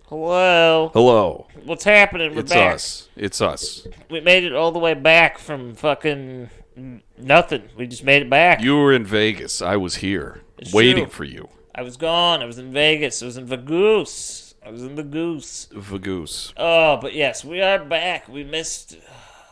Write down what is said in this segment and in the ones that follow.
Hello. Hello. What's happening? We're It's back. us. It's us. We made it all the way back from fucking nothing. We just made it back. You were in Vegas. I was here, It's waiting true. for you. I was gone. I was in Vegas. I was in Vagoose. I was in the Goose. Vagoose. Oh, but yes, we are back. We missed.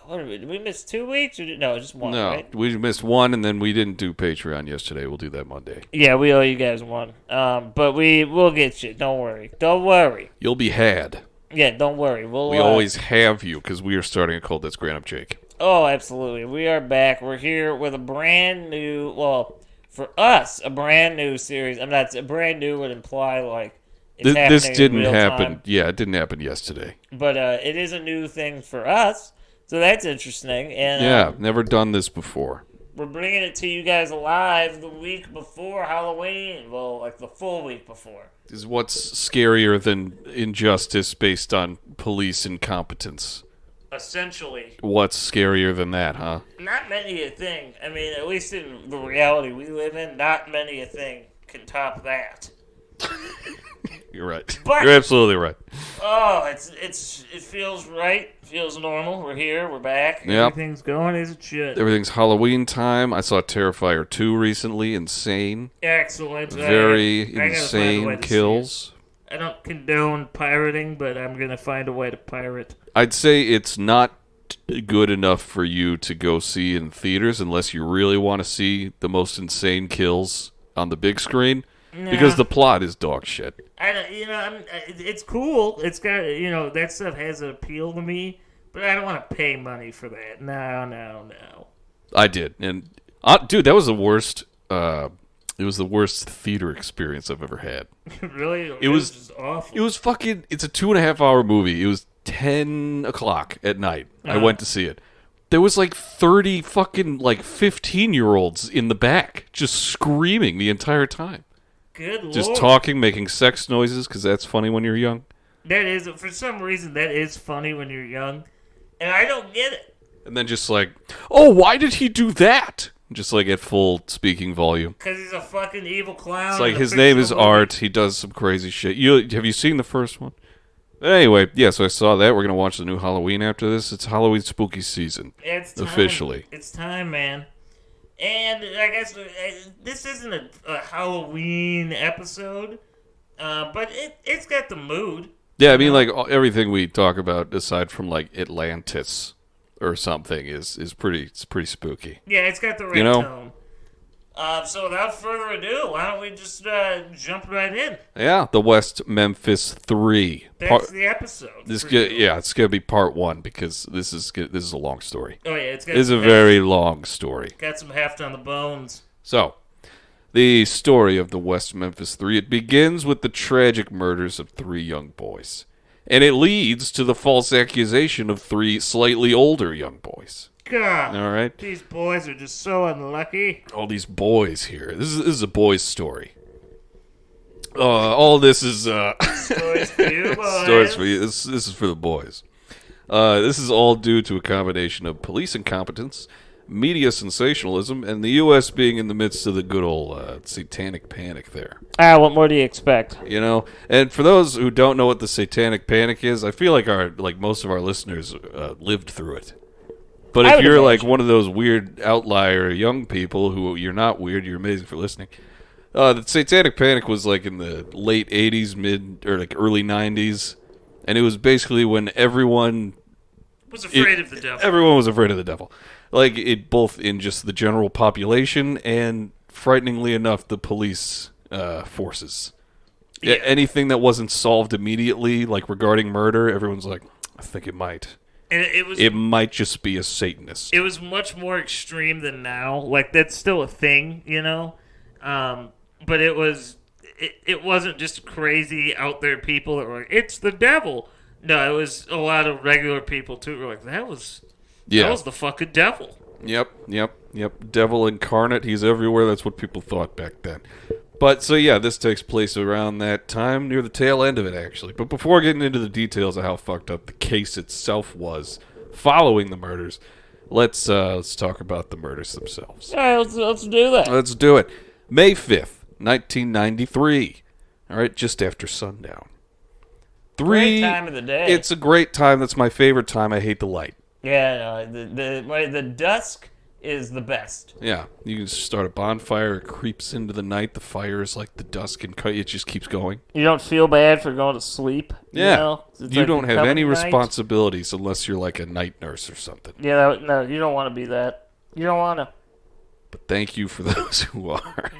What did we miss? 2 weeks or no? Just one. No, Right? we missed one, and then we didn't do Patreon yesterday. We'll do that Monday. Yeah, we owe you guys one. But we'll get you. Don't worry. Don't worry. You'll be had. Yeah, don't worry. We always have you, because we are starting a cult that's Grand Up Jake. Oh, absolutely. We are back. We're here with a brand new, well, for us, a brand new series. I'm not, a brand new would imply like it's happening This in didn't real happen. time. Yeah, it didn't happen yesterday. But it is a new thing for us, so that's interesting. And Yeah, never done this before. we're bringing it to you guys live the week before Halloween. Well, like the full week before. Is what's scarier than injustice based on police incompetence? Essentially. What's scarier than that, huh? Not many a thing. I mean, at least in the reality we live in, not many a thing can top that. You're right. But- You're absolutely right. Oh, it feels right. Feels normal. We're here. We're back. Yep. Everything's going as it should. Everything's Halloween time. I saw Terrifier 2 recently. Insane. Excellent. Very I gotta find a way insane to see kills. it. I don't condone pirating, but I'm gonna find a way to pirate. I'd say it's not good enough for you to go see in theaters unless you really want to see the most insane kills on the big screen. Because the plot is dog shit. I don't, it's cool. It's got, that stuff has an appeal to me, but I don't want to pay money for that. No. I did, and dude, that was the worst. It was the worst theater experience I've ever had. Really? It was just awful. It was fucking. It's a 2.5-hour movie. It was 10 o'clock at night. I went to see it. There was like 30 fucking 15-year-olds in the back just screaming the entire time. Good lord. Just talking, making sex noises, because that's funny when you're young. That is, for some reason, that is funny when you're young, and I don't get it. And then just oh, why did he do that? Just at full speaking volume. Because he's a fucking evil clown. It's like in a his name is fictional movie. Art. He does some crazy shit. Have you seen the first one? Anyway, yeah, so I saw that. We're going to watch the new Halloween after this. It's Halloween spooky season. It's time. Officially. It's time, man. And I guess this isn't a Halloween episode, but it's got the mood. Yeah, I mean, everything we talk about, aside from, Atlantis or something, is pretty spooky. Yeah, it's got the right tone. So without further ado, why don't we just jump right in? Yeah, the West Memphis 3. That's the episode. It's going to be part 1, because this is a long story. Oh, yeah, it's a very long story. Got some heft on the bones. So, the story of the West Memphis 3, it begins with the tragic murders of 3 young boys. And it leads to the false accusation of 3 slightly older young boys. God, all right. These boys are just so unlucky. All these boys here. This is a boy's story. All this is stories for you, boys. Stories for you. This is for the boys. This is all due to a combination of police incompetence, media sensationalism, and the U.S. being in the midst of the good old satanic panic there. What more do you expect? And for those who don't know what the satanic panic is, I feel like most of our listeners lived through it. But if you're one of those weird outlier young people who you're not weird, you're amazing for listening. The Satanic Panic was in the late 80s, mid or early 90s, and it was basically when everyone was afraid of the devil. Everyone was afraid of the devil. It both in just the general population and, frighteningly enough, the police forces. Yeah. Anything that wasn't solved immediately, regarding murder, everyone's like, I think it might. And it might just be a Satanist. It was much more extreme than now. That's still a thing, but it wasn't just crazy out there people that were like, it's the devil. No, it was a lot of regular people too who were like, that was the fucking devil. Yep. Devil incarnate. He's everywhere. That's what people thought back then. But, so yeah, this takes place around that time, near the tail end of it, actually. But before getting into the details of how fucked up the case itself was following the murders, let's talk about the murders themselves. All right, let's do that. Let's do it. May 5th, 1993. All right, just after sundown. 3, great time of the day. It's a great time. That's my favorite time. I hate the light. Yeah, the dusk is the best. Yeah, you can start a bonfire. It creeps into the night. The fire is like the dusk, and it just keeps going. You don't feel bad for going to sleep. Yeah, you know? You don't have any responsibilities unless you're like a night nurse or something. Yeah, no, you don't want to be that. You don't want to. But thank you for those who are.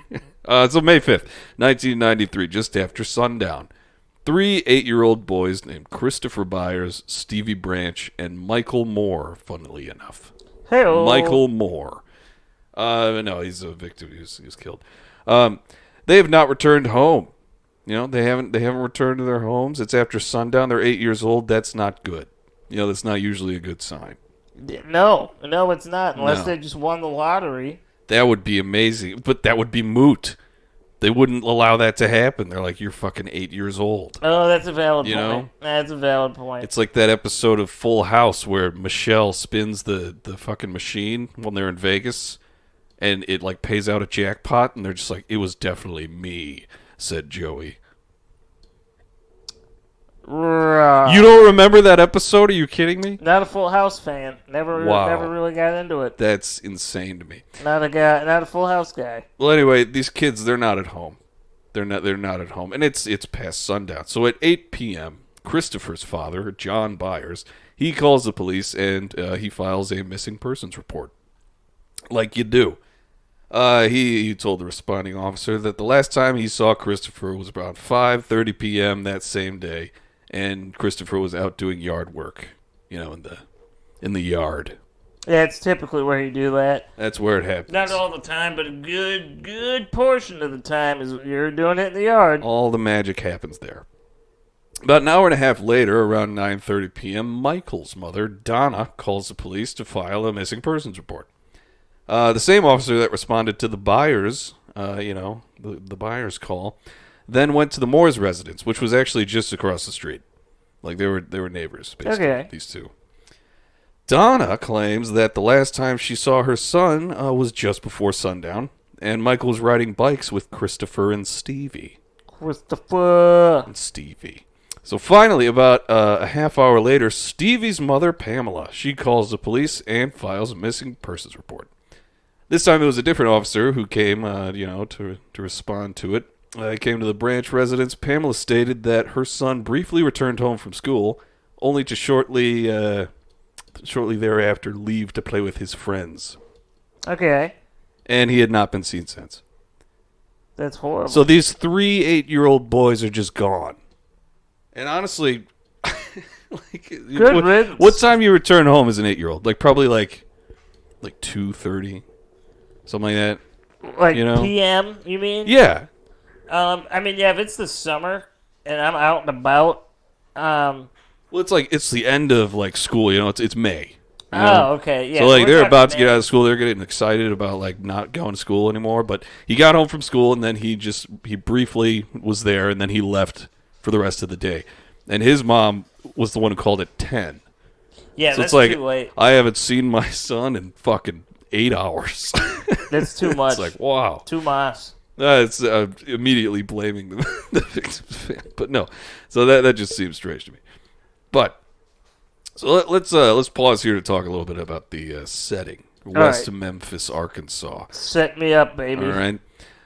So May 5th, 1993, just after sundown, 3 8-year-old boys named Christopher Byers, Stevie Branch, and Michael Moore, funnily enough. Hey-o. Michael Moore. No, he's a victim. He was killed. They have not returned home. You know, they haven't returned to their homes. It's after sundown. They're 8 years old. That's not good. You know, that's not usually a good sign. No, it's not. Unless they just won the lottery. That would be amazing, but that would be moot. They wouldn't allow that to happen. They're like, you're fucking 8 years old. Oh, that's a valid point. You know? That's a valid point. It's like that episode of Full House where Michelle spins the fucking machine when they're in Vegas, and it like pays out a jackpot, and they're just like, it was definitely me, said Joey. You don't remember that episode? Are you kidding me? Not a Full House fan. Never really got into it. That's insane to me. Not a Full House guy. Well, anyway, these kids, they're not at home. They're not at home, and it's past sundown. So at 8 p.m., Christopher's father, John Byers, he calls the police and he files a missing persons report, like you do. He told the responding officer that the last time he saw Christopher was around 5:30 p.m. that same day. And Christopher was out doing yard work, you know, in the yard. Yeah, it's typically where you do that. That's where it happens. Not all the time, but a good portion of the time is you're doing it in the yard. All the magic happens there. About an hour and a half later, around 9:30 p.m., Michael's mother, Donna, calls the police to file a missing persons report. The same officer that responded to the Byers, the Byers call, then went to the Moore's residence, which was actually just across the street. Like, they were neighbors, basically, these two. Donna claims that the last time she saw her son was just before sundown, and Michael was riding bikes with Christopher and Stevie. Christopher and Stevie. So finally, about a half hour later, Stevie's mother, Pamela, she calls the police and files a missing persons report. This time it was a different officer who came, to respond to it. He came to the Branch residence. Pamela stated that her son briefly returned home from school, only to shortly thereafter leave to play with his friends. Okay. And he had not been seen since. That's horrible. So these 3 8-year-old boys are just gone. And honestly, good riddance. What time you return home as an 8-year-old? Like probably like 2:30, something like that. Like PM, you mean? Yeah. If it's the summer and I'm out and about. Well, it's the end of like school. It's May. Okay, yeah. So like they're about to get out of school. They're getting excited about like not going to school anymore. But he got home from school and then he briefly was there and then he left for the rest of the day. And his mom was the one who called at 10. Yeah, so that's it's like, too late. I haven't seen my son in fucking 8 hours. That's too much. It's like, wow. Too much. It's immediately blaming the victim's family. But no. So that just seems strange to me. But so let's pause here to talk a little bit about the setting. West of Memphis, Arkansas. Set me up, baby. All right.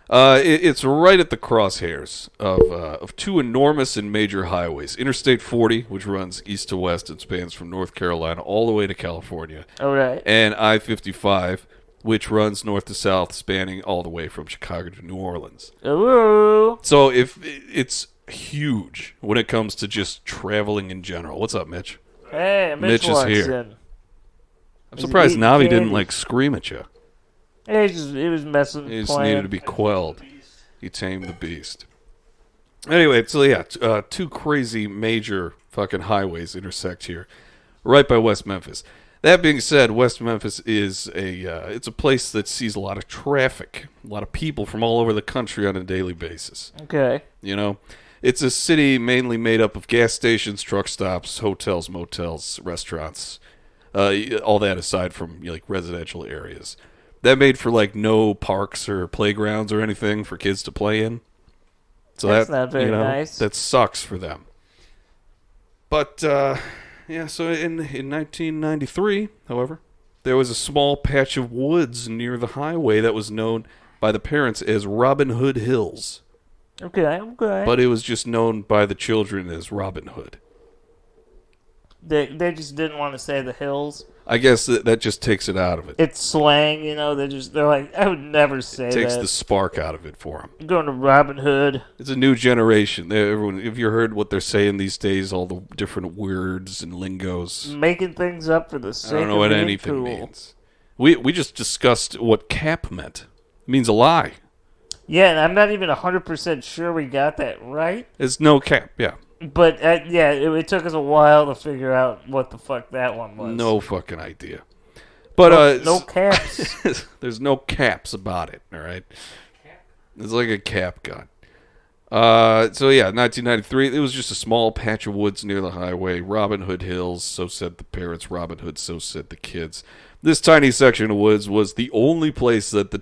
It's right at the crosshairs of two enormous and major highways. Interstate 40, which runs east to west and spans from North Carolina all the way to California. All right. And I-55, which runs north to south, spanning all the way from Chicago to New Orleans. Ooh. So it's huge when it comes to just traveling in general. What's up, Mitch? Hey, Mitch is here. I'm surprised Navi didn't scream at you. He was messing. He just needed to be quelled. He tamed the beast. Anyway, so yeah, two crazy major fucking highways intersect here, right by West Memphis. That being said, West Memphis is it's a place that sees a lot of traffic, a lot of people from all over the country on a daily basis. Okay. It's a city mainly made up of gas stations, truck stops, hotels, motels, restaurants, all that aside from residential areas. That made for no parks or playgrounds or anything for kids to play in. So that's not very nice. That sucks for them. But, yeah, so in 1993, however, there was a small patch of woods near the highway that was known by the parents as Robin Hood Hills. Okay. But it was just known by the children as Robin Hood. They just didn't want to say the hills. I guess that just takes it out of it. It's slang, they're like, I would never say that. It takes the spark out of it for them. I'm going to Robin Hood. It's a new generation. Everyone, have you heard what they're saying these days? All the different words and lingos. Making things up for the sake of I don't know what being anything cool. means. We just discussed what cap meant. It means a lie. Yeah, and I'm not even 100% sure we got that right. It's no cap, yeah. But, it took us a while to figure out what the fuck that one was. No fucking idea. But no caps. There's no caps about it, all right? It's like a cap gun. 1993, it was just a small patch of woods near the highway. Robin Hood Hills, so said the parents. Robin Hood, so said the kids. This tiny section of woods was the only place that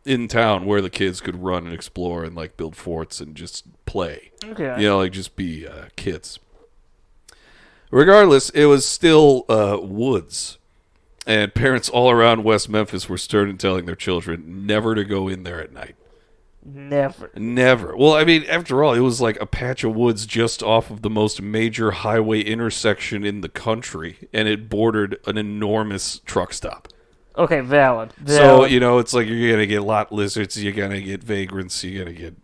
in town where the kids could run and explore and like build forts and just play. Okay. Just be kids. Regardless, it was still woods. And parents all around West Memphis were stern in telling their children never to go in there at night. Never. Well, I mean, after all, it was like a patch of woods just off of the most major highway intersection in the country, and it bordered an enormous truck stop. Okay, valid. So, it's like you're going to get lot lizards, you're going to get vagrants, you're going to get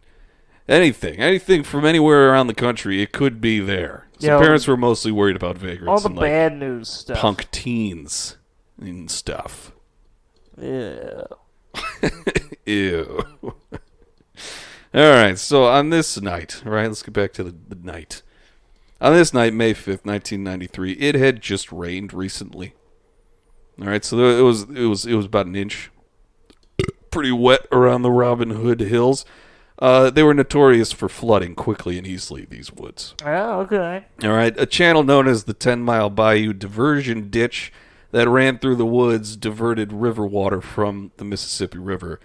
anything from anywhere around the country. It could be there. So parents were mostly worried about vagrants. All the and, bad news stuff. Punk teens and stuff. Yeah. Ew. All right, so on this night, all right, let's get back to the night. On this night, May 5th, 1993, it had just rained recently. All right, so it was about an inch. Pretty wet around the Robin Hood Hills. They were notorious for flooding quickly and easily, these woods. Oh, okay. All right, a channel known as the 10-Mile Bayou Diversion Ditch that ran through the woods diverted river water from the Mississippi River,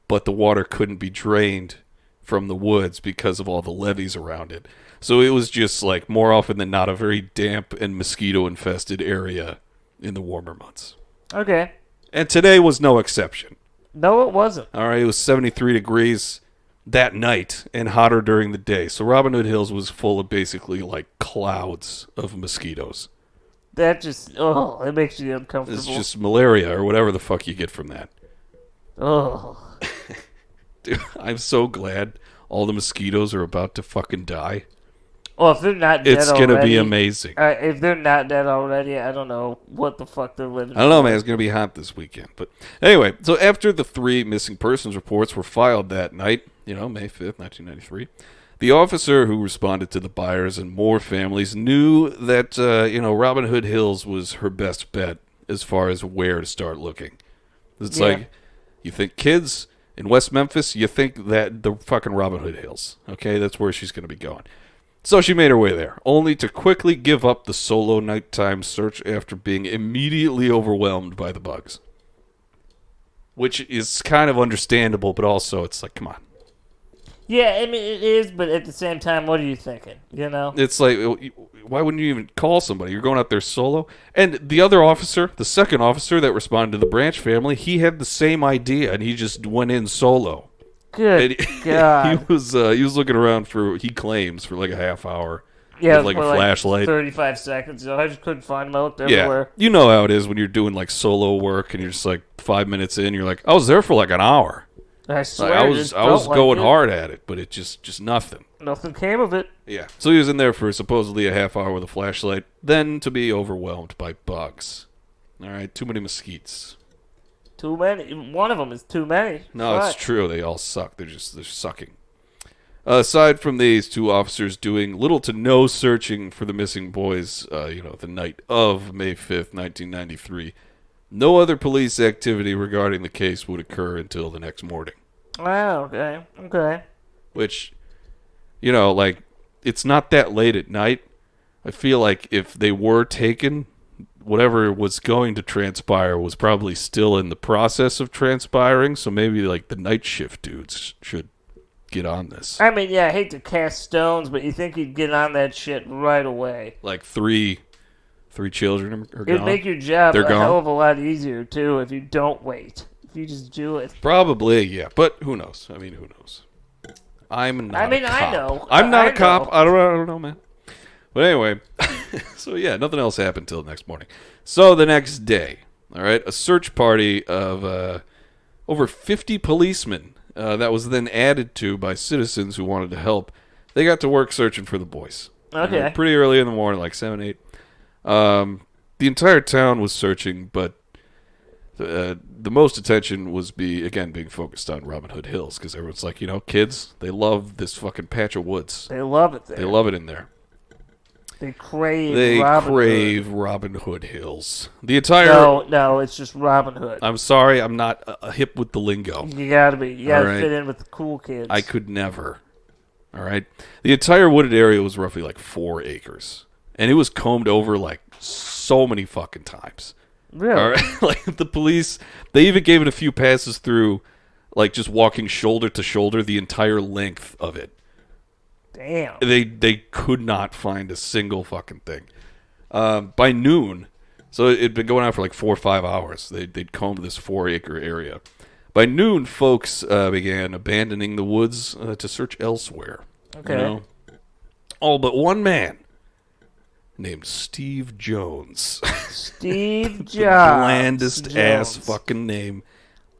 but the water couldn't be drained from the woods because of all the levees around it. So it was just like more often than not a very damp and mosquito-infested area in the warmer months. Okay. And today was no exception. No, it wasn't. All right, it was 73 degrees that night and hotter during the day. So Robin Hood Hills was full of basically like clouds of mosquitoes. That just, it makes you uncomfortable. It's just malaria or whatever the fuck you get from that. Oh. Dude, I'm so glad all the mosquitoes are about to fucking die. Well, if they're not dead it's going to be amazing. If they're not dead already, I don't know what the fuck they're living I don't know, man. It's going to be hot this weekend. But anyway, so after the 3 missing persons reports were filed that night, May 5th, 1993, the officer who responded to the Byers and Moore families knew that, Robin Hood Hills was her best bet as far as where to start looking. It's like, you think kids in West Memphis, you think that the fucking Robin Hood Hills. Okay, that's where she's going to be going. So she made her way there, only to quickly give up the solo nighttime search after being immediately overwhelmed by the bugs. Which is kind of understandable, but also it's like, come on. Yeah, I mean, it is, but at the same time, what are you thinking? It's like, why wouldn't you even call somebody? You're going out there solo? And the other officer, the second officer that responded to the Branch family, he had the same idea, and he just went in solo. Good God. He was looking around he claims, for like a half hour. Yeah, with like a flashlight. 35 seconds. I just couldn't find them out everywhere. You know how it is when you're doing like solo work, and you're just like 5 minutes in, you're like, I was there for like an hour. I swear, I was going hard at it, but it just nothing. Nothing came of it. Yeah. So he was in there for supposedly a half hour with a flashlight, then to be overwhelmed by bugs. All right, too many mosquitoes. Too many. One of them is too many. No, it's true. They all suck. They're sucking. Aside from these 2 officers doing little to no searching for the missing boys, the night of May 5th, 1993, no other police activity regarding the case would occur until the next morning. Oh, okay. Which, it's not that late at night. I feel like if they were taken, whatever was going to transpire was probably still in the process of transpiring, so maybe, like, the night shift dudes should get on this. I mean, yeah, I hate to cast stones, but you think he'd get on that shit right away. Like three children are gone. It'd make your job They're a gone? hell of a lot easier, too, if you don't wait. If you just do it. Probably, yeah. But who knows? I mean, who knows? I'm not a cop. I know. I'm not I a cop. know. I don't know, man. But anyway, so yeah, nothing else happened until the next morning. So the next day, all right, a search party of over 50 policemen that was then added to by citizens who wanted to help. They got to work searching for the boys. Okay. Pretty early in the morning, like 7, 8. The entire town was searching, but the most attention was being focused on Robin Hood Hills because everyone's like, kids, they love this fucking patch of woods. They love it there. They love it in there. They crave Robin Hood Hills. The entire... No, it's just Robin Hood. I'm sorry, I'm not hip with the lingo. You gotta be. You gotta right. fit in with the cool kids. I could never. All right? The entire wooded area was roughly like 4 acres. And it was combed over like so many fucking times. Really? All right? Like the police, they even gave it a few passes through, like just walking shoulder to shoulder the entire length of it. Damn. They could not find a single fucking thing. By noon, so it'd been going on for like 4 or 5 hours. They'd combed this 4-acre area. By noon, folks began abandoning the woods to search elsewhere. Okay. All but one man named Steve Jones. Steve Jobs. The blandest ass fucking name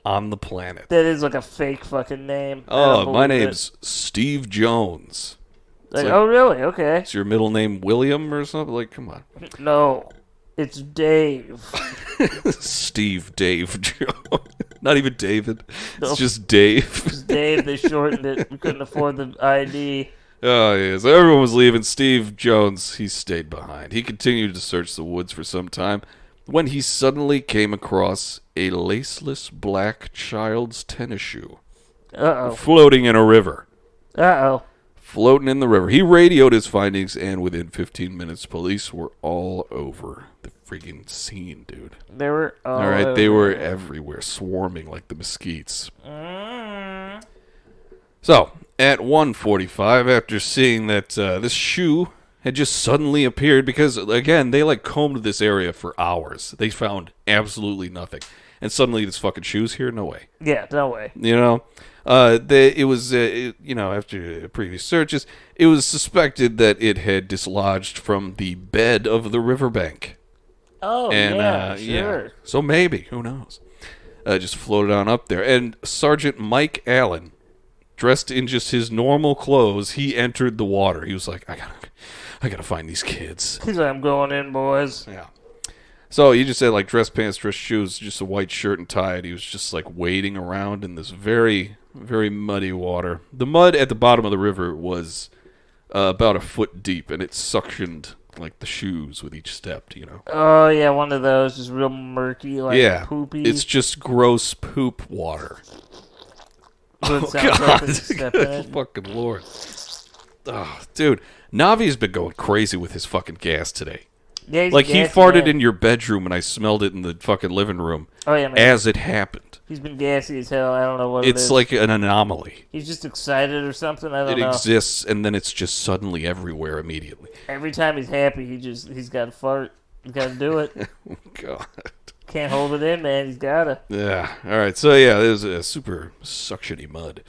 on the planet. That is like a fake fucking name. Oh, my name's Steve Jones. Like, oh, really? Okay. Is your middle name William or something? Like, come on. No, it's Dave. Steve Dave Jones. Not even David. No. It's just Dave. It's Dave. They shortened it. We couldn't afford the ID. Oh, yeah. So everyone was leaving. Steve Jones, he stayed behind. He continued to search the woods for some time when he suddenly came across a laceless black child's tennis shoe. Uh-oh. Floating in a river. Uh-oh. Floating in the river. He radioed his findings, and within 15 minutes, police were all over the freaking scene, dude. They were all right, over. they were everywhere, swarming like the mesquites. Mm. So, at 1:45, after seeing that this shoe had just suddenly appeared, because, again, they, combed this area for hours. They found absolutely nothing. And suddenly this fucking shoe's here? No way. Yeah, no way. After previous searches, it was suspected that it had dislodged from the bed of the riverbank. Oh, yeah, sure. Yeah. So maybe, who knows? Just floated on up there. And Sergeant Mike Allen, dressed in just his normal clothes, he entered the water. He was like, I gotta find these kids. He's like, I'm going in, boys. Yeah. So he just had dress pants, dress shoes, just a white shirt and tie, and he was just wading around in this very, very muddy water. The mud at the bottom of the river was about a foot deep, and it suctioned the shoes with each step, Oh, yeah, one of those, just real murky, poopy. It's just gross poop water. Oh, God, like step in it. Fucking Lord. Oh, dude, Navi's been going crazy with his fucking gas today. Yeah, he farted in your bedroom and I smelled it in the fucking living room. Oh, yeah, man. As it happened. He's been gassy as hell. I don't know what it is. It's like an anomaly. He's just excited or something. I don't know. It exists and then it's just suddenly everywhere immediately. Every time he's happy, he's got to fart. He's got to do it. Oh, God. Can't hold it in, man. He's got to. Yeah. All right. So, yeah, there's a super suctiony mud.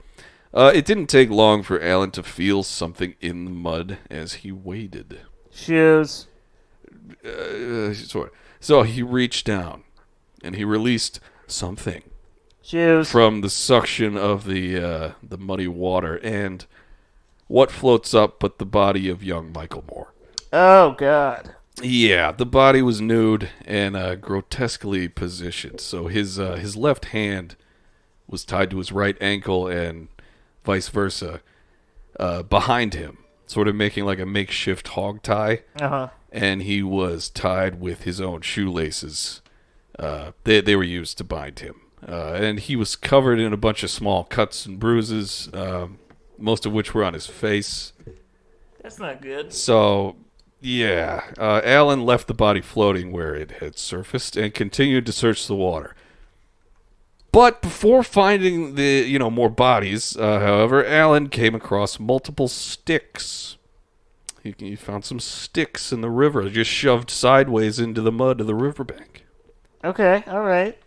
It didn't take long for Alan to feel something in the mud as he waded. Shoes. So he reached down and he released something. Shoes. From the suction of the muddy water, and what floats up but the body of young Michael Moore. Oh, God. Yeah, the body was nude and grotesquely positioned. So his left hand was tied to his right ankle and vice versa behind him, sort of making like a makeshift hog tie. Uh-huh. And he was tied with his own shoelaces. They were used to bind him. And he was covered in a bunch of small cuts and bruises, most of which were on his face. That's not good. So, yeah. Alan left the body floating where it had surfaced and continued to search the water. But before finding the more bodies, however, Alan came across multiple sticks. He found some sticks in the river, just shoved sideways into the mud of the riverbank. Okay, all right.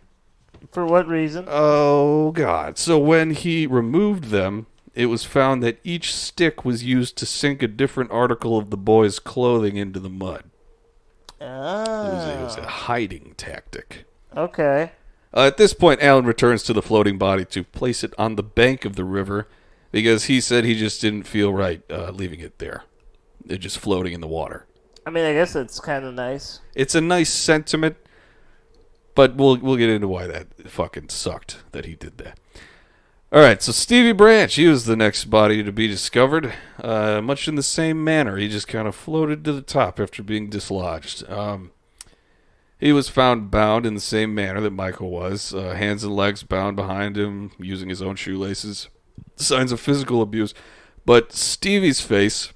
For what reason? Oh, God. So when he removed them, it was found that each stick was used to sink a different article of the boy's clothing into the mud. Oh. It was a hiding tactic. Okay. At this point, Alan returns to the floating body to place it on the bank of the river because he said he just didn't feel right leaving it there. It just floating in the water. I mean, I guess it's kind of nice. It's a nice sentiment, but we'll get into why that fucking sucked that he did that. All right, so Stevie Branch, he was the next body to be discovered, much in the same manner. He just kind of floated to the top after being dislodged. He was found bound in the same manner that Michael was, hands and legs bound behind him, using his own shoelaces. Signs of physical abuse. But Stevie's face,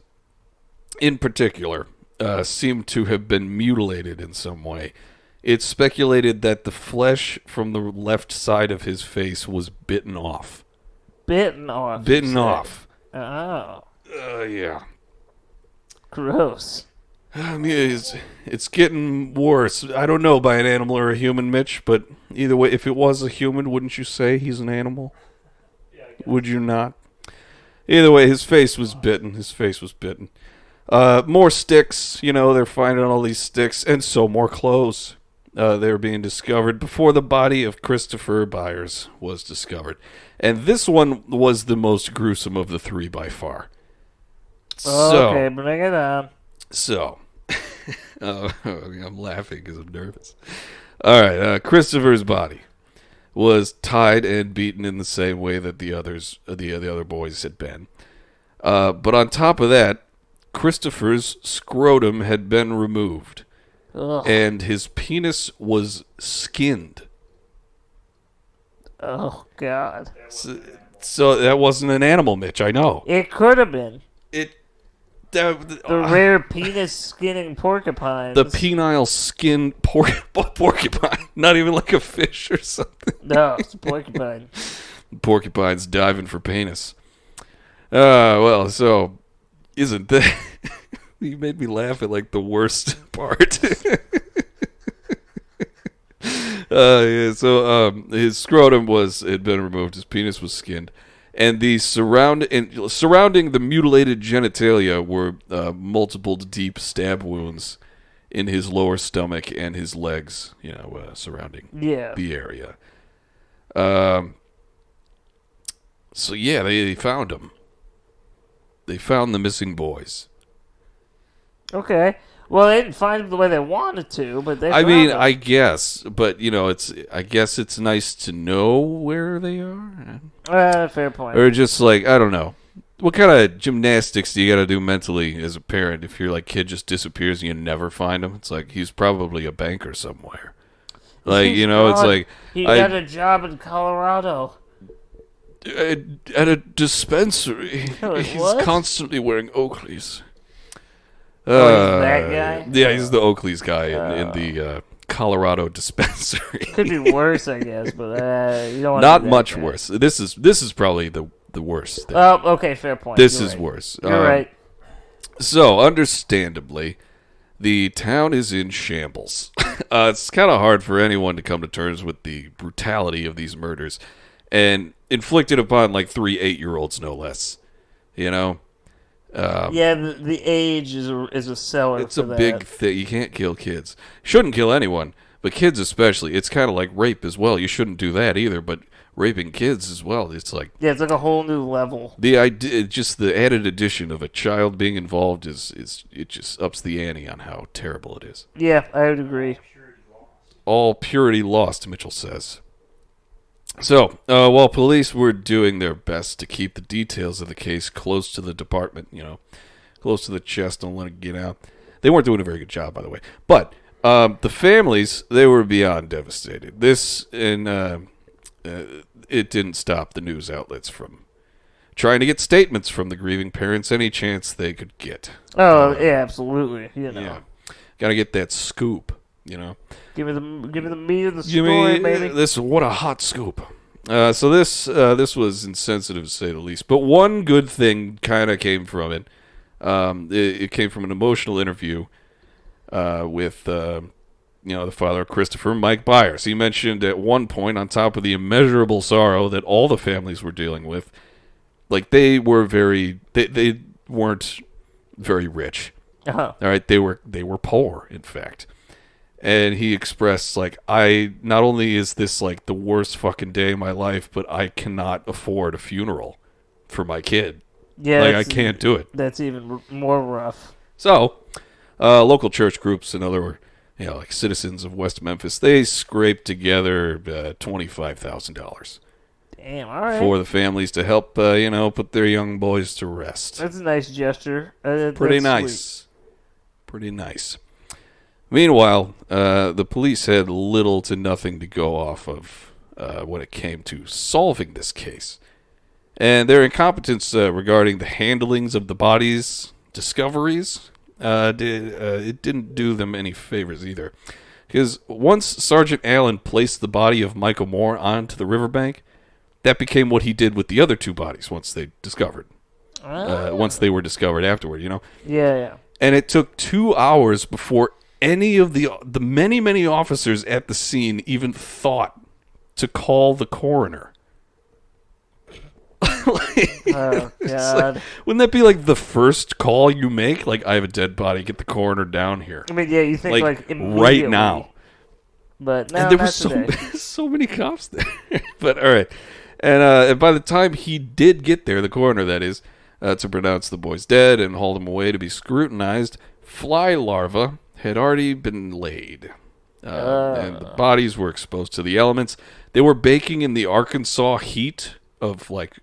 in particular, seemed to have been mutilated in some way. It's speculated that the flesh from the left side of his face was bitten off. Bitten off? Bitten off. Oh. Yeah. Gross. I mean, it's getting worse. I don't know by an animal or a human, Mitch, but either way, if it was a human, wouldn't you say he's an animal? Yeah, would you not? Either way, his face was bitten. More sticks, they're finding all these sticks, and so more clothes. They're being discovered before the body of Christopher Byers was discovered. And this one was the most gruesome of the three by far. Okay, bring it on. So, I'm laughing because I'm nervous. All right, Christopher's body was tied and beaten in the same way that the other boys had been. But on top of that, Christopher's scrotum had been removed, and his penis was skinned. Oh, God. So that wasn't an animal, Mitch, I know. It could have been. The rare penis skinning porcupine. The penile skin porcupine. Not even like a fish or something. No, it's a porcupine. Porcupine's diving for penis. Well, so isn't that... You made me laugh at like the worst part. His scrotum had been removed. His penis was skinned. And the surrounding the mutilated genitalia were multiple deep stab wounds in his lower stomach and his legs, surrounding the area. So yeah, they found him. They found the missing boys. Okay. Well, they didn't find him the way they wanted to, but they. I guess, but I guess it's nice to know where they are. Fair point. Or just like, I don't know, what kind of gymnastics do you got to do mentally as a parent if your kid just disappears and you never find him? It's like he's probably a banker somewhere. It's like he got a job in Colorado. At a dispensary. He's what? constantly wearing Oakleys. He's that guy? Yeah, he's the Oakley's guy in the Colorado dispensary. Could be worse, I guess, but you don't want not to be that much guy. worse. This is probably the worst thing. Oh, okay, fair point. This You're is right. worse. You're right. So, understandably, the town is in shambles. It's kind of hard for anyone to come to terms with the brutality of these murders, and inflicted upon 3 8-year-olds, no less. The age is a seller. It's a big thing. You can't kill kids. Shouldn't kill anyone, but kids especially. It's kind of like rape as well. You shouldn't do that either, but raping kids as well. It's like it's like a whole new level. The idea, just the added addition of a child being involved it just ups the ante on how terrible it is. Yeah, I would agree. All purity lost, Mitchell says. So, while police were doing their best to keep the details of the case close to the department, close to the chest, don't let it get out. They weren't doing a very good job, by the way. But the families, they were beyond devastated. It didn't stop the news outlets from trying to get statements from the grieving parents any chance they could get. Oh, yeah, absolutely. Yeah. Got to get that scoop, Give me the meat of the story, baby. What a hot scoop. So this was insensitive to say the least. But one good thing kind of came from it. It came from an emotional interview with the father of Christopher, Mike Byers. He mentioned at one point, on top of the immeasurable sorrow that all the families were dealing with, like they weren't very rich. Uh-huh. All right, they were poor, in fact. And he expressed, like, not only is this, like, the worst fucking day of my life, but I cannot afford a funeral for my kid. Yeah, like, I can't do it. That's even more rough. So, local church groups and other, like citizens of West Memphis, they scraped together $25,000. Damn, all right. For the families to help, put their young boys to rest. That's a nice gesture. Pretty nice. Sweet. Pretty nice. Meanwhile, the police had little to nothing to go off of when it came to solving this case. And their incompetence regarding the handlings of the bodies' discoveries, it didn't do them any favors either. Because once Sergeant Allen placed the body of Michael Moore onto the riverbank, that became what he did with the other two bodies once they were discovered afterward, Yeah. And it took 2 hours before any of the many, many officers at the scene even thought to call the coroner. Oh, God. Wouldn't that be like the first call you make? Like, I have a dead body, get the coroner down here. I mean, yeah, you think like right now. But no, and there were so many cops there. But all right. And by the time he did get there, the coroner, that is, to pronounce the boys dead and haul them away to be scrutinized, fly larvae had already been laid. And the bodies were exposed to the elements. They were baking in the Arkansas heat of, like,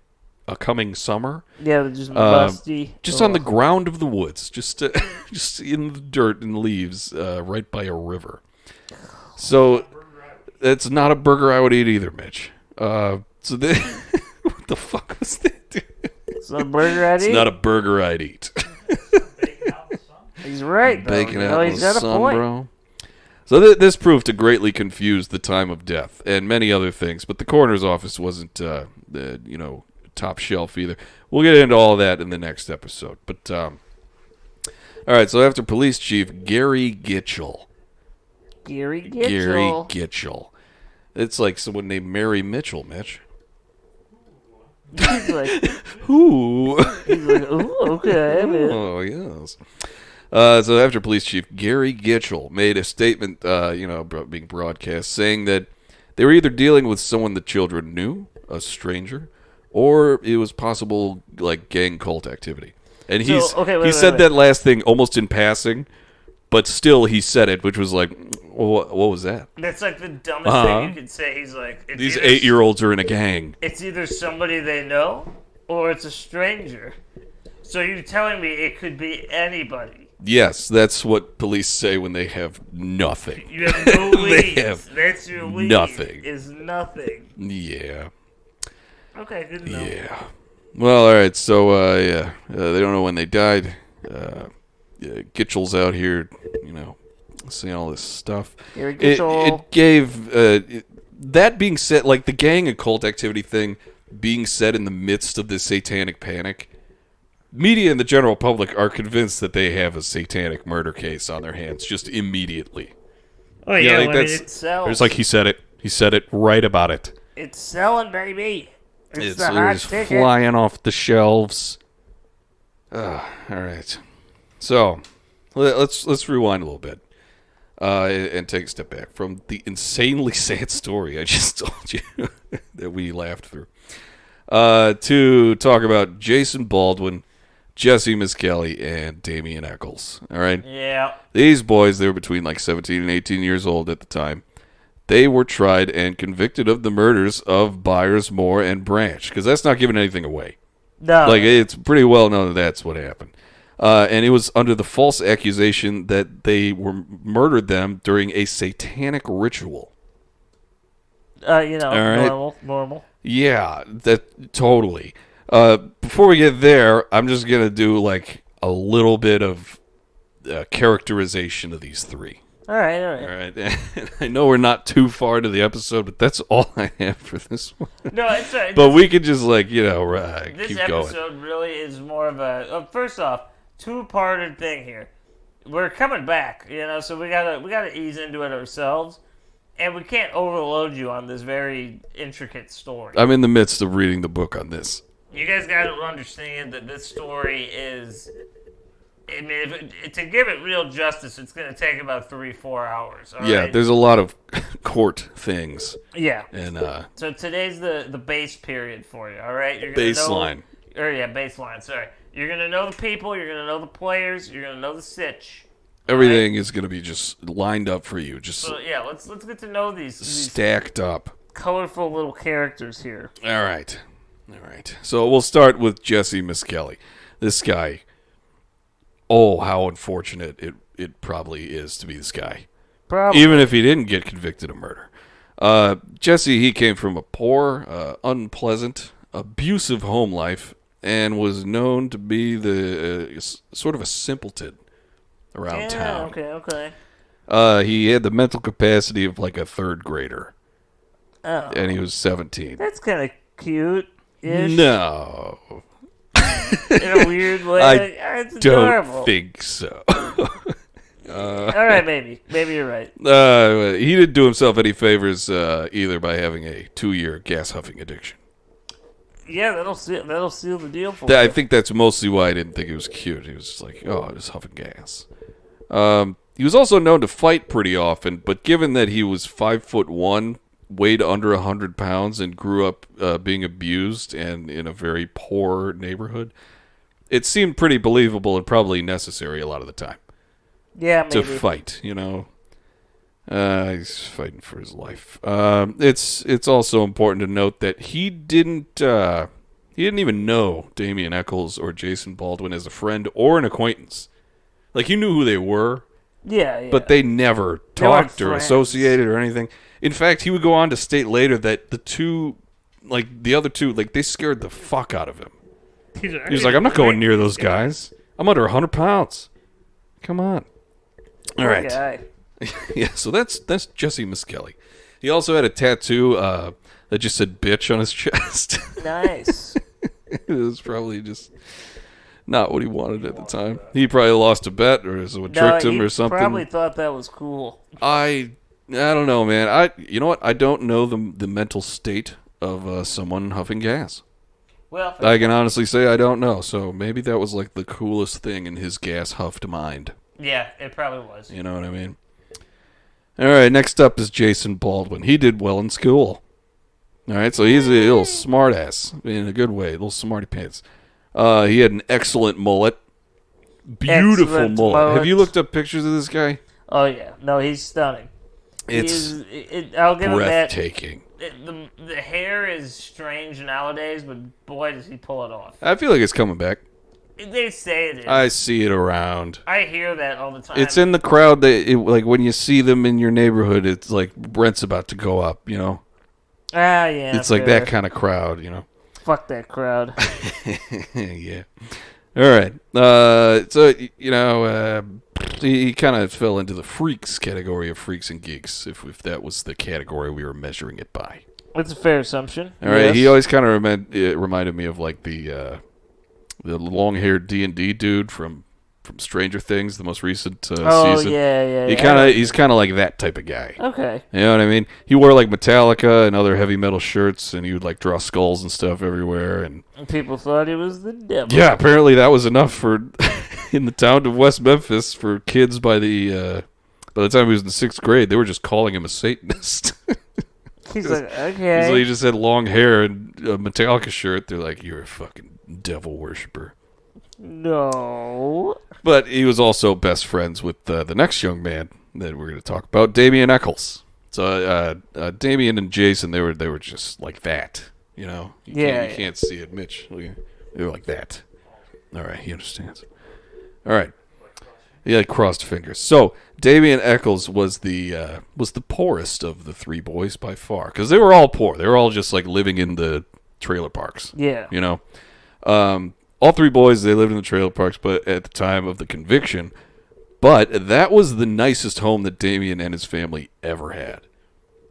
a coming summer. Yeah, just musty. Just on the ground of the woods. Just in the dirt and leaves right by a river. So, it's not a burger I would eat either, Mitch. So what the fuck was that? It's not a burger I'd eat? It's not a burger I'd eat. He's right, though. Bacon out in the sun, bro. So this proved to greatly confuse the time of death and many other things, but the coroner's office wasn't, top shelf either. We'll get into all that in the next episode. But, all right, so after Police Chief Gary Gitchell. Gary Gitchell. It's like someone named Mary Mitchell, Mitch. He's like, who? He's like, ooh, okay, man. Oh, yes. So after Police Chief Gary Gitchell made a statement, being broadcast, saying that they were either dealing with someone the children knew, a stranger, or it was possible, like, gang cult activity. And he said that last thing almost in passing, but still he said it, which was like, what was that? That's like the dumbest thing you could say. He's like, these 8-year-olds are in a gang. It's either somebody they know or it's a stranger. So you're telling me it could be anybody? Yes, that's what police say when they have nothing. You have no leads. They have that's your lead. Nothing. Is nothing. Yeah. Okay, good to know. Yeah. Well, all right. So, they don't know when they died. Gitchell's out here, seeing all this stuff. It gave that being said, like the gang and cult activity thing being said in the midst of this satanic panic. Media and the general public are convinced that they have a satanic murder case on their hands just immediately. Oh yeah, it sells. It's like he said it. He said it right about it. It's selling, baby. It's the hot ticket. Flying off the shelves. All right. So, let's rewind a little bit and take a step back from the insanely sad story I just told you that we laughed through to talk about Jason Baldwin, Jesse Miskelly, and Damian Eccles. All right? Yeah. These boys, they were between like 17 and 18 years old at the time. They were tried and convicted of the murders of Byers, Moore, and Branch, because that's not giving anything away. No. Like, it's pretty well known that that's what happened. And it was under the false accusation that they murdered them during a satanic ritual. Normal. Yeah, that totally. Before we get there, I'm just going to do like a little bit of characterization of these three. All right. All right. And I know we're not too far into the episode, but that's all I have for this one. No, it's but we could just keep this going. episode really is more of a first off, two-parted thing here. We're coming back, so we gotta ease into it ourselves, and we can't overload you on this very intricate story. I'm in the midst of reading the book on this. You guys got to understand that this story is. I mean, to give it real justice, it's going to take about 3-4 hours. Right? Right? There's a lot of court things. And so today's the base period for you. All right, you're baseline. Baseline. Sorry, you're going to know the people. You're going to know the players. You're going to know the sitch. Everything is going to be just lined up for you. Let's get to know these stacked up, colorful little characters here. All right. So we'll start with Jesse Miskelly. This guy. Oh, how unfortunate it probably is to be this guy. Probably. Even if he didn't get convicted of murder. Jesse, he came from a poor, unpleasant, abusive home life and was known to be the sort of a simpleton around town. Okay. He had the mental capacity of like a third grader. Oh. And he was 17. That's kind of cute-ish. No. In a weird way. It's adorable. Don't think so. All right, maybe you're right. He didn't do himself any favors either by having a 2-year gas huffing addiction. Yeah, that'll seal the deal for you. I think that's mostly why I didn't think it was cute. He was just like, just huffing gas. He was also known to fight pretty often, but given that he was 5'1", weighed under 100 pounds, and grew up being abused and in a very poor neighborhood, it seemed pretty believable and probably necessary a lot of the time. Yeah, maybe. To fight, he's fighting for his life. It's also important to note that he didn't even know Damien Eccles or Jason Baldwin as a friend or an acquaintance. Like, he knew who they were. Yeah. But they never talked or associated or anything. In fact, he would go on to state later that the other two, they scared the fuck out of him. He was like, I'm not going near those guys. I'm under 100 pounds. Come on. All right. Yeah, so that's Jesse Miskelly. He also had a tattoo that just said bitch on his chest. Nice. It was probably just not what he wanted at the time. He probably lost a bet or someone tricked him or something. He probably thought that was cool. I don't know, man. You know what? I don't know the mental state of someone huffing gas. Well, I can honestly say I don't know. So maybe that was like the coolest thing in his gas huffed mind. Yeah, it probably was. You know what I mean? All right, next up is Jason Baldwin. He did well in school. All right, so he's a little smartass in a good way, a little smarty pants. He had an excellent mullet. Beautiful mullet. Have you looked up pictures of this guy? Oh, yeah. No, he's stunning. I'll give breathtaking. Him that. The hair is strange nowadays, but boy, does he pull it off. I feel like it's coming back. They say it is. I see it around. I hear that all the time. It's in the crowd. Like when you see them in your neighborhood, it's like rent's about to go up, Ah, yeah. It's like that kind of crowd, Fuck that crowd. Yeah. All right. So, he kind of fell into the freaks category of freaks and geeks, if that was the category we were measuring it by. That's a fair assumption. All right. Yes. He always kind of reminded me of like the long-haired D&D dude from Stranger Things, the most recent season. Yeah. He's kind of like that type of guy. Okay. You know what I mean? He wore like Metallica and other heavy metal shirts, and he would like draw skulls and stuff everywhere. And people thought he was the devil. Yeah, apparently that was enough for in the town of West Memphis for kids by the time he was in 6th grade. They were just calling him a Satanist. He's like, okay. So he just had long hair and a Metallica shirt. They're like, you're a fucking devil worshiper. No. But he was also best friends with the next young man that we're going to talk about, Damien Eccles. So Damien and Jason, they were just like that, You can't see it, Mitch. They were like that. All right, he understands. All right. He had crossed fingers. So Damien Eccles was the poorest of the 3 boys by far, because they were all poor. They were all just like living in the trailer parks. Yeah. All 3 boys, they lived in the trailer parks, but at the time of the conviction, But that was the nicest home that Damien and his family ever had.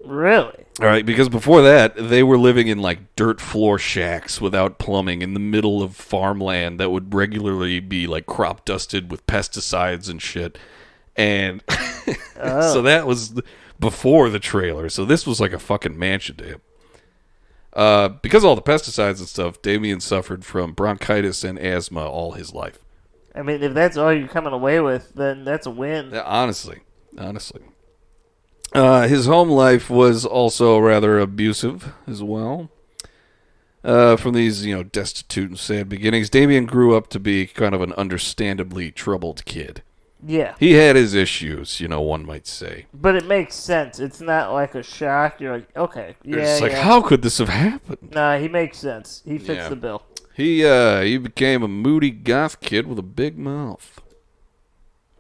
Really? All right, because before that, they were living in like dirt floor shacks without plumbing in the middle of farmland that would regularly be like crop dusted with pesticides and shit. And so that was before the trailer. So this was like a fucking mansion to him. Because of all the pesticides and stuff, Damien suffered from bronchitis and asthma all his life. I mean, if that's all you're coming away with, then that's a win. Yeah, honestly. His home life was also rather abusive as well. From these, destitute and sad beginnings, Damien grew up to be kind of an understandably troubled kid. Yeah. He had his issues, one might say. But it makes sense. It's not like a shock. You're like, okay, yeah, it's like, how could this have happened? Nah, he makes sense. He fits the bill. He became a moody goth kid with a big mouth.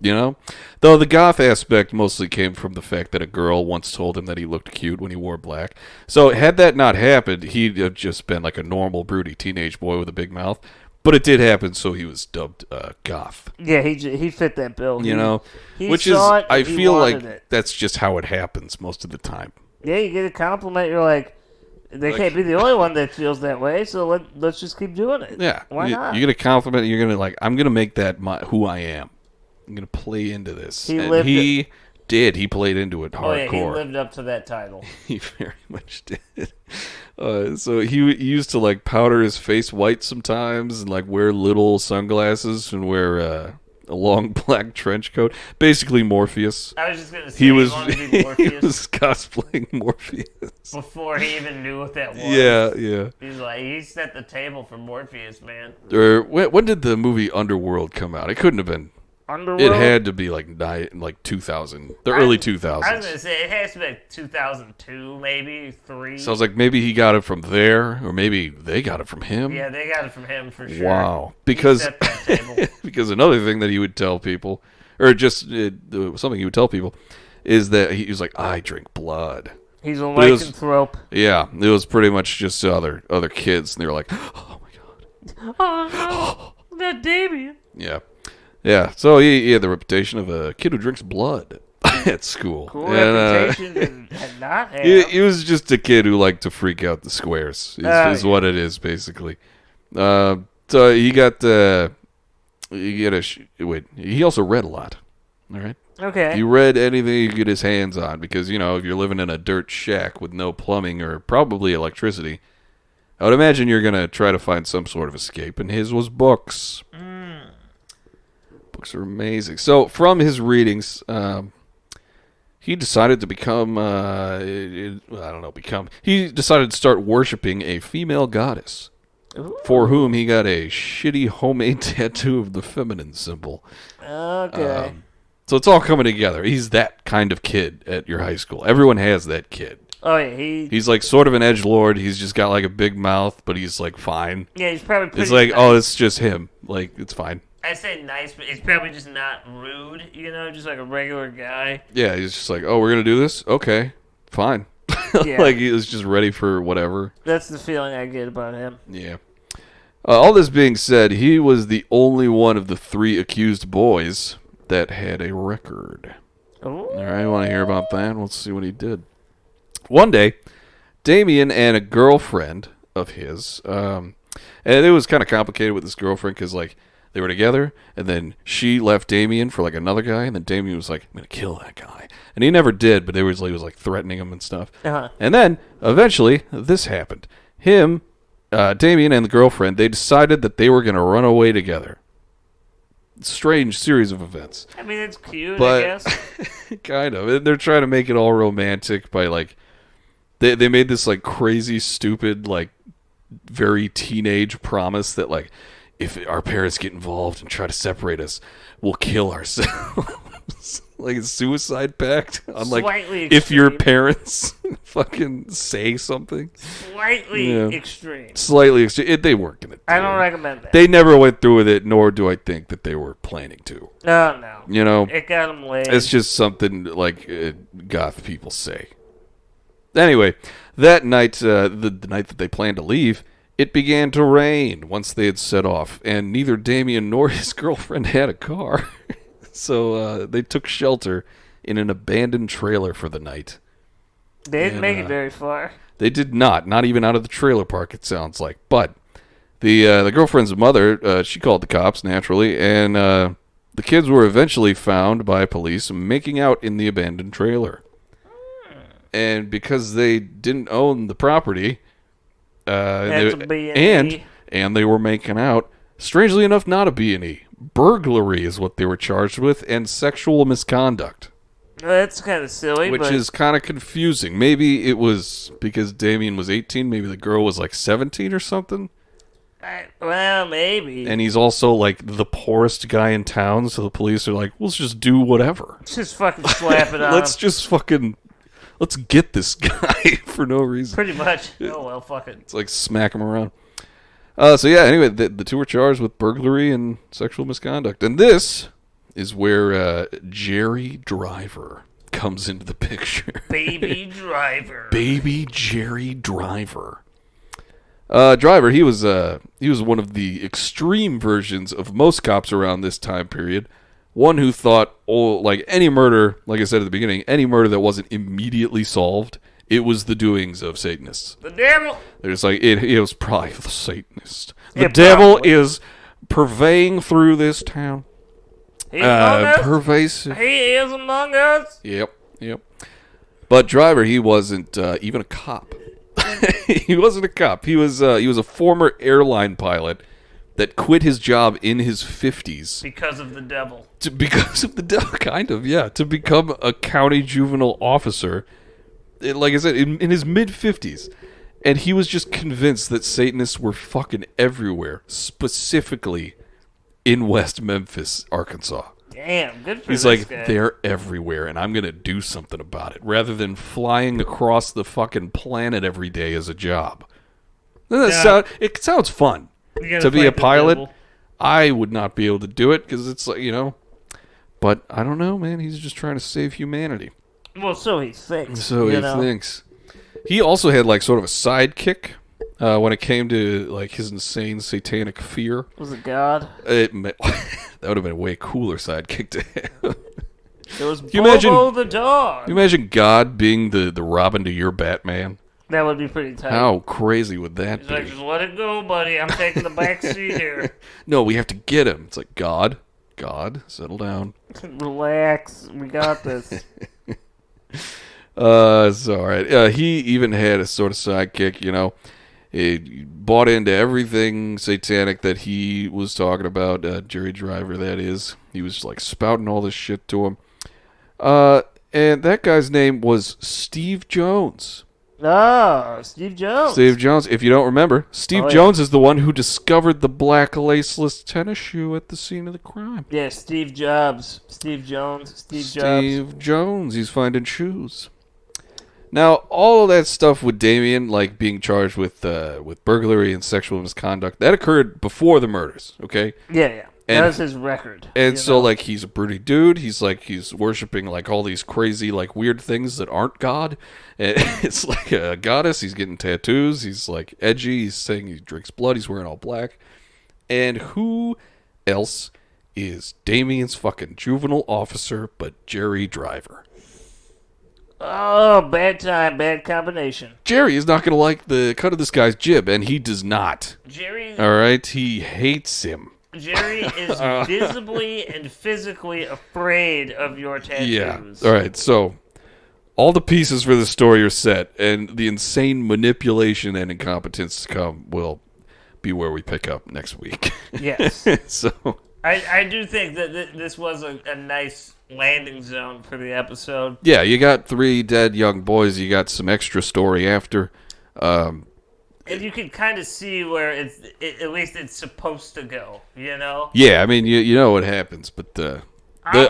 Though the goth aspect mostly came from the fact that a girl once told him that he looked cute when he wore black. So had that not happened, he'd have just been like a normal, broody teenage boy with a big mouth. But it did happen, so he was dubbed goth. Yeah, he fit that bill. Which is, I feel like that's just how it happens most of the time. Yeah, you get a compliment, you're like, they can't be the only one that feels that way, so let's just keep doing it. Yeah. Why not? You get a compliment, you're going to I'm going to make that who I am. I'm going to play into this. He did. He played into it hardcore. Oh, yeah, he lived up to that title. He very much did. So he used to, powder his face white sometimes and, wear little sunglasses and wear a long black trench coat. Basically Morpheus. I was just going to say he wanted to be Morpheus. He was cosplaying Morpheus. Before he even knew what that was. Yeah. He's like, he set the table for Morpheus, man. When did the movie Underworld come out? It couldn't have been. Underworld? It had to be 2000, the early 2000s. I was going to say, it has to be 2002, maybe 3. So I was like, maybe he got it from there, or maybe they got it from him. Yeah, they got it from him for sure. Wow. Because, because another thing that he would tell people, or just something he would tell people, is that he was like, I drink blood. He's a lycanthrope. Yeah, it was pretty much just other kids, and they were like, oh my god. Oh no, that Damien. Yeah, so he had the reputation of a kid who drinks blood at school. Cool reputation and not have. He was just a kid who liked to freak out the squares, is what it is, basically. So he he also read a lot, all right? Okay. He read anything he could get his hands on because, if you're living in a dirt shack with no plumbing or probably electricity, I would imagine you're going to try to find some sort of escape, and his was books. Books are amazing. So from his readings, he decided to become, he decided to start worshiping a female goddess. Ooh. For whom he got a shitty homemade tattoo of the feminine symbol. Okay. So it's all coming together. He's that kind of kid at your high school. Everyone has that kid. Oh, yeah. He's sort of an edgelord. He's just got a big mouth, but he's fine. Yeah, he's probably pretty It's nice. Oh, it's just him. It's fine. I say nice, but he's probably just not rude, just like a regular guy. Yeah, he's just oh, we're going to do this? Okay, fine. Yeah. He was just ready for whatever. That's the feeling I get about him. Yeah. All this being said, he was the only one of the 3 accused boys that had a record. Ooh. All right, want to hear about that? Let's see what he did. One day, Damien and a girlfriend of his, and it was kind of complicated with this girlfriend because, they were together, and then she left Damien for, another guy, and then Damien was like, I'm going to kill that guy. And he never did, but he was threatening him and stuff. Uh-huh. And then, eventually, this happened. Damien and the girlfriend, they decided that they were going to run away together. Strange series of events. I mean, it's cute, but, I guess. Kind of. And they're trying to make it all romantic by, they made this, crazy, stupid, very teenage promise that, if our parents get involved and try to separate us, we'll kill ourselves. A suicide pact on if your parents fucking say something. Slightly extreme. Slightly extreme. They weren't going to do I don't recommend that. They never went through with it, nor do I think that they were planning to. No. It got them laid. It's just something goth people say. Anyway, that night, the night that they planned to leave, it began to rain once they had set off, and neither Damien nor his girlfriend had a car. So they took shelter in an abandoned trailer for the night. They didn't make it very far. They did not even out of the trailer park, it sounds like. But the girlfriend's mother, she called the cops, naturally, and the kids were eventually found by police making out in the abandoned trailer. And because they didn't own the property, and they were making out, strangely enough, not a B&E. Burglary is what they were charged with, and sexual misconduct. That's kind of silly. Which is kind of confusing. Maybe it was because Damien was 18. Maybe the girl was like 17 or something. Well, maybe. And he's also like the poorest guy in town, so the police are like, let's just do whatever. Let's just fucking slap it on Let's get this guy for no reason. Pretty much. Oh, well, fuck it. It's like smack him around. So yeah, anyway, the two were charged with burglary and sexual misconduct. And this is where Jerry Driver comes into the picture. Baby Driver. Baby Jerry Driver. Driver, he was one of the extreme versions of most cops around this time period. One who thought, like any murder, like I said at the beginning, any murder that wasn't immediately solved, it was the doings of Satanists. The devil. There's like it was probably the Satanist. The devil is purveying through this town. Pervasive. He is among us. Yep. But Driver, he wasn't even a cop. He wasn't a cop. He was a former airline pilot that quit his job in his 50s because of the devil. Because of the devil, kind of, yeah. To become a county juvenile officer, like I said, in his mid 50s, and he was just convinced that Satanists were fucking everywhere, specifically in West Memphis, Arkansas. Damn, good for He's this like, guy. They're everywhere, and I'm going to do something about it, rather than flying across the fucking planet every day as a job. It sounds fun to be a pilot. I would not be able to do it, because it's like, but I don't know, man. He's just trying to save humanity. Well, so he thinks. Thinks. He also had, like, sort of a sidekick. When it came to like his insane satanic fear. Was it God? That would have been a way cooler sidekick to have. It was Bobo the dog. Can you imagine God being the Robin to your Batman? That would be pretty tight. How crazy would that be? He's like, just let it go, buddy. I'm taking the back seat here. No, we have to get him. It's like, God, settle down. Relax. We got this. It's all right. He even had a sort of sidekick, He bought into everything satanic that he was talking about. Jerry Driver, that is. He was like spouting all this shit to him. And that guy's name was Steve Jones. Oh, Steve Jones. Steve Jones. If you don't remember, Steve Jones is the one who discovered the black laceless tennis shoe at the scene of the crime. Yeah, Steve Jobs. Steve Jones. Steve Jones. He's finding shoes. Now, all of that stuff with Damien, like being charged with burglary and sexual misconduct, that occurred before the murders, okay? Yeah. That was his record. And so, like, he's a pretty dude. He's worshiping, like, all these crazy, like, weird things that aren't God. And it's like a goddess. He's getting tattoos. He's, like, edgy. He's saying he drinks blood. He's wearing all black. And who else is Damien's fucking juvenile officer but Jerry Driver? Oh, bad time, bad combination. Jerry is not going to like the cut of this guy's jib, and he does not. Jerry... All right? He hates him. Jerry is visibly and physically afraid of your tattoos. Yeah. All right, so all the pieces for the story are set, and the insane manipulation and incompetence to come will be where we pick up next week. Yes. So I do think that this was a nice landing zone for the episode. Yeah, you got 3 dead young boys. You got some extra story after. And you can kind of see where at least it's supposed to go, Yeah, I mean, you know what happens, but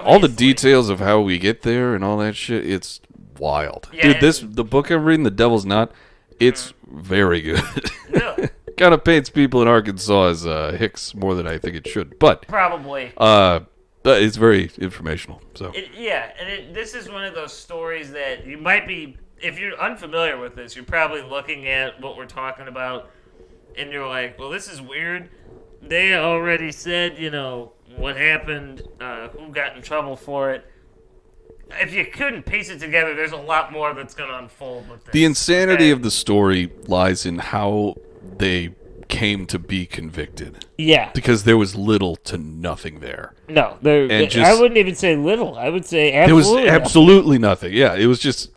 all the details of how we get there and all that shit, it's wild. Yeah, dude, the book I'm reading, The Devil's Knot, it's very good. Really? Kind of paints people in Arkansas as hicks more than I think it should, but probably. It's very informational. So this is one of those stories that you might be. If you're unfamiliar with this, you're probably looking at what we're talking about, and you're like, well, this is weird. They already said, what happened, who got in trouble for it. If you couldn't piece it together, there's a lot more that's going to unfold with this. The insanity of the story lies in how they came to be convicted. Yeah. Because there was little to nothing there. No, I wouldn't even say little. I would say absolutely There was absolutely nothing. Yeah, it was just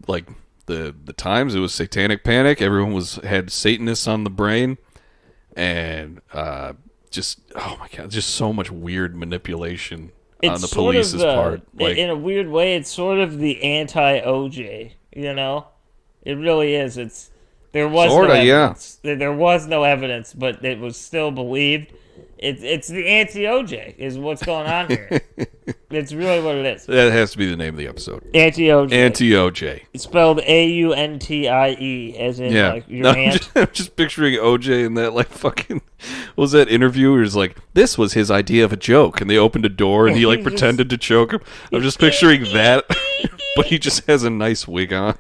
like the times. It was satanic panic. Everyone had Satanists on the brain. And just, oh my God, just so much weird manipulation on the police's part. Like, in a weird way, it's sort of the anti-OJ, you know? It really is. There was no evidence. Yeah. There was no evidence, but it was still believed. It's the anti-OJ is what's going on here. It's really what it is. That has to be the name of the episode. Anti-OJ. Anti-OJ. It's spelled A-U-N-T-I-E, as in like your hand. I'm just picturing OJ in that like fucking. What was that interview? Where he's like, "This was his idea of a joke," and they opened a door and he like pretended to choke him. I'm just picturing that, but he just has a nice wig on.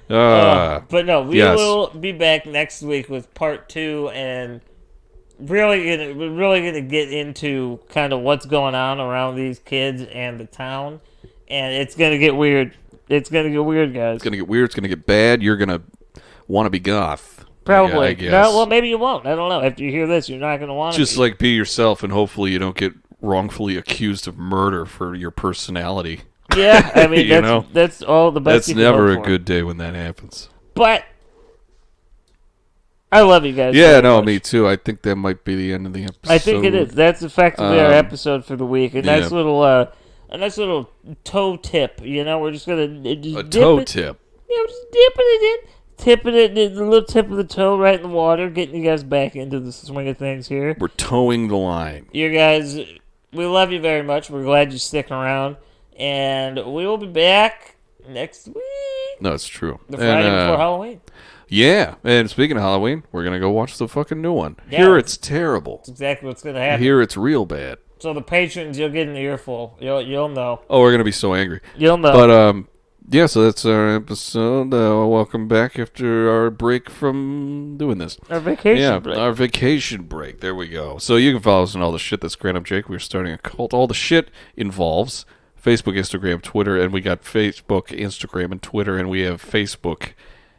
But no, we will be back next week with part 2, and we're really gonna get into kind of what's going on around these kids and the town, and it's gonna get weird. It's gonna get weird, guys. It's gonna get weird. It's gonna get bad. You're gonna want to be goth. Probably. I guess. No, well, maybe you won't. I don't know. After you hear this, you're not gonna want to. Just like be yourself, and hopefully you don't get wrongfully accused of murder for your personality. Yeah, I mean that's all the best. That's never a good day when that happens. But I love you guys. Yeah, no, me too. I think that might be the end of the episode. I think it is. That's effectively our episode for the week. A nice little toe tip. You know, we're just gonna toe tip. Yeah, we're just dipping it in, tipping it in the little tip of the toe right in the water, getting you guys back into the swing of things here. We're towing the line. You guys, we love you very much. We're glad you're sticking around, and we will be back next week. No, it's true. The Friday before Halloween. Yeah, and speaking of Halloween, we're going to go watch the fucking new one. Yeah, Here it's terrible. That's exactly what's going to happen. Here it's real bad. So the patrons, you'll get an earful. You'll know. Oh, we're going to be so angry. You'll know. But, yeah, so that's our episode. Welcome back after our break from doing this. Our vacation break. Our vacation break. There we go. So you can follow us on all the shit that's Grant. I'm Jake. We're starting a cult. All the shit involves Facebook, Instagram, Twitter, and we got Facebook, Instagram, and Twitter, and we have Facebook,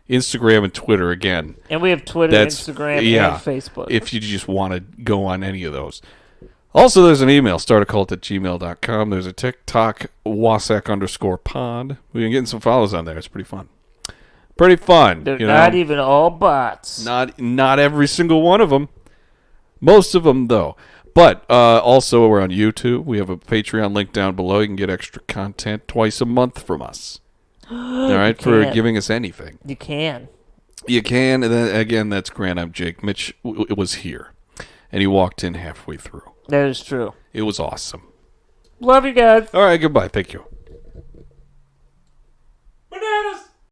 Instagram, and Twitter again. And we have Twitter, Instagram, and Facebook. If you just want to go on any of those. Also, there's an email, startacult@gmail.com. There's a TikTok, wasac_pod. We've been getting some follows on there. It's pretty fun. Pretty fun. They're not even all bots. Not every single one of them. Most of them, though. But also, we're on YouTube. We have a Patreon link down below. You can get extra content twice a month from us. All right, for giving us anything. You can. You can. And then, again, that's Grant. I'm Jake. Mitch was here. And he walked in halfway through. That is true. It was awesome. Love you guys. All right, goodbye. Thank you.